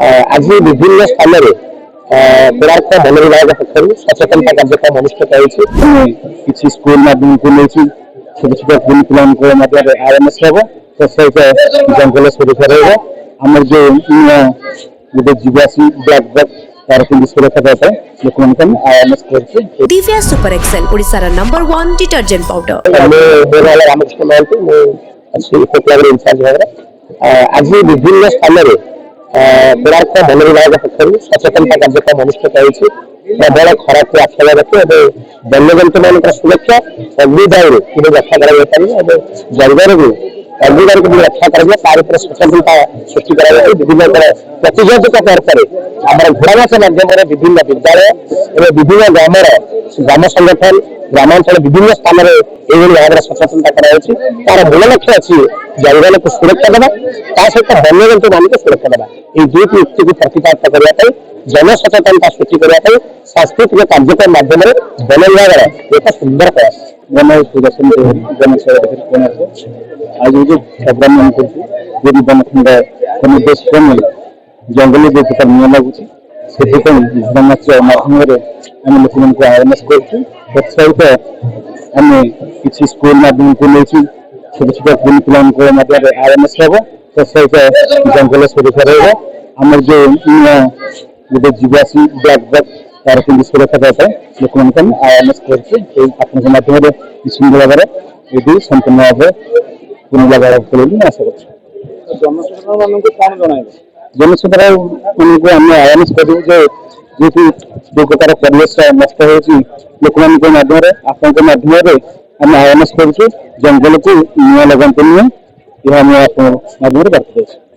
आज विभिन्न स्थान में कोणार्क वन विभाग पक्ष सचेतनता कार्यक्रम अनुष्ठित होती स्कूल माध्यम को नहीं छोट छोट कुल पिला आरएमएस हम तो सहित जंगल सुरक्षा रमर जो गोटे जीवासी ब्लैक बक तार कि सुरक्षा देता लोक आरएमएस कर Divya super excel Odisha number 1 detergent powder Ramakrishna Mohanty incharge भाव आज विभिन्न स्थान में कोणार्क वन विभाग पक्ष सचेतनता कार्यक्रम अनुष्ठित होती प्रबल खरा को आख्या रखी वन्यजंतु मान सुरक्षा अग्निदाय रक्षा कर जंगल को अग्निदार को रक्षा कर तार सचेतनता सृष्टि कर विभिन्न प्रतिषेधक तौर आम घोड़ानाच माध्यम विभिन्न विद्यालय और विभिन्न ग्राम संगठन ग्रामांचल विभिन्न स्थान में भाव सचेतनता तार मूल लक्ष्य अच्छी जंगल को सुरक्षा देवा सहित वन्यजंतु मान सुरक्षा देवा ये दुईट युक्ति को प्रतिपादित करने जनसचेतनता सृष्टि करने सांस्कृतिक कार्यक्रम माध्यम वन विभाग एक सुंदर प्रयास वन सुदर्शन आज जो प्रोग्राम बनखंड निर्देश जंगल जो प्रकार नियम लगुच से माध्यम आम लोक आवेरनेस कर आम कि स्कूल माध्यम को नहीं छोट छोट कुल पिला आरएमएस हम तो सहित जंगल सुरक्षा रमर जो गोटे जीवासी ब्लैक बक तार कि सुरक्षा देता लोक आरएमएस कर माध्यम सुंदर भाव ये संपूर्ण भाव पुनर्लाभ कर आशा कर जनसाधारण को आम आरएमएस करूँ जो प्रकार परिवेश नष्ट होक माध्यम आपण माध्यम आम आरएमएस करूँ जंगल को निया लगते नुहे यह माध्यम बात